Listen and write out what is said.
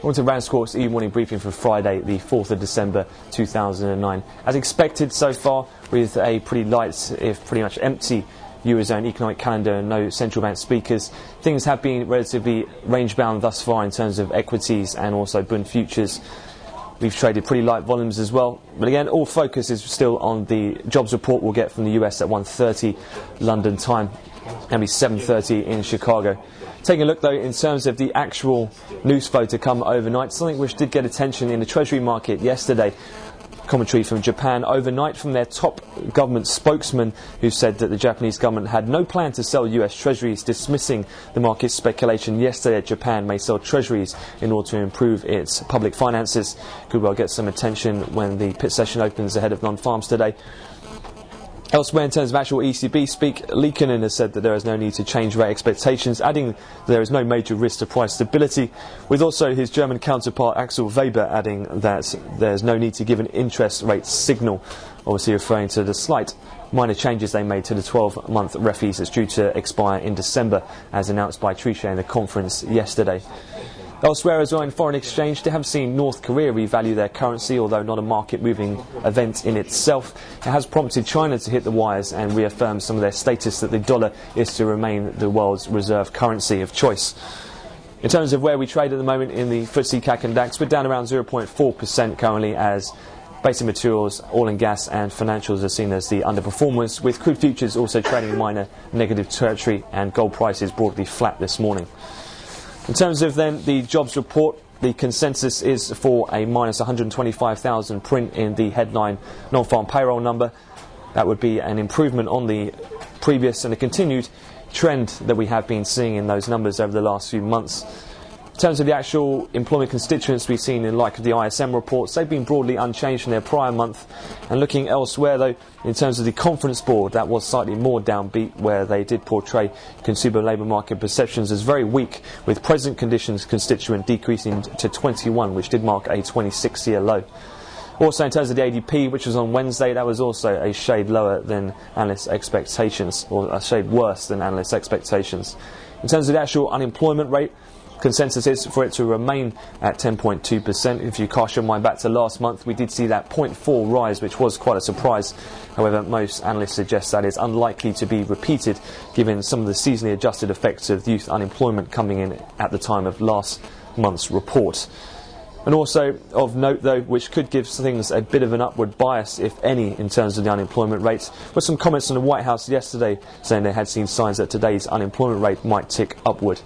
On to RANsquawk's e-morning briefing for Friday, the 4th of December 2009. As expected so far, with a pretty light, if pretty much empty, Eurozone economic calendar and no central bank speakers, things have been relatively range-bound thus far in terms of equities and also bond futures. We've traded pretty light volumes as well, but again, all focus is still on the jobs report we'll get from the US at 1:30 London time, and be 7:30 in Chicago. Taking a look though in terms of the actual news flow to come overnight, something which did get attention in the Treasury market yesterday. Commentary from Japan overnight from their top government spokesman, who said that the Japanese government had no plan to sell US Treasuries, dismissing the market's speculation yesterday that Japan may sell Treasuries in order to improve its public finances. Could well get some attention when the pit session opens ahead of non-farms today. Elsewhere, in terms of actual ECB speak, Liikanen has said that there is no need to change rate expectations, adding there is no major risk to price stability, with also his German counterpart Axel Weber adding that there is no need to give an interest rate signal, obviously referring to the slight minor changes they made to the 12-month refi's that's due to expire in December, as announced by Trichet in the conference yesterday. Elsewhere as well in foreign exchange, they have seen North Korea revalue their currency, although not a market-moving event in itself. It has prompted China to hit the wires and reaffirm some of their status that the dollar is to remain the world's reserve currency of choice. In terms of where we trade at the moment in the FTSE CAC and DAX, we're down around 0.4% currently, as basic materials, oil and gas and financials are seen as the underperformers, with crude futures also trading in minor negative territory and gold prices broadly flat this morning. In terms of then the jobs report, the consensus is for a minus 125,000 print in the headline non-farm payroll number. That would be an improvement on the previous and a continued trend that we have been seeing in those numbers over the last few months. In terms of the actual employment constituents we've seen in like the ISM reports, they've been broadly unchanged from their prior month. And looking elsewhere though, in terms of the conference board, that was slightly more downbeat, where they did portray consumer labour market perceptions as very weak, with present conditions constituent decreasing to 21, which did mark a 26-year low. Also in terms of the ADP, which was on Wednesday, that was also a shade lower than analysts' expectations, or a shade worse than analysts' expectations. In terms of the actual unemployment rate, consensus is for it to remain at 10.2%. If you cast your mind back to last month, we did see that 0.4 rise, which was quite a surprise. However, most analysts suggest that is unlikely to be repeated, given some of the seasonally adjusted effects of youth unemployment coming in at the time of last month's report. And also of note though, which could give things a bit of an upward bias, if any, in terms of the unemployment rates, were some comments from the White House yesterday saying they had seen signs that today's unemployment rate might tick upward.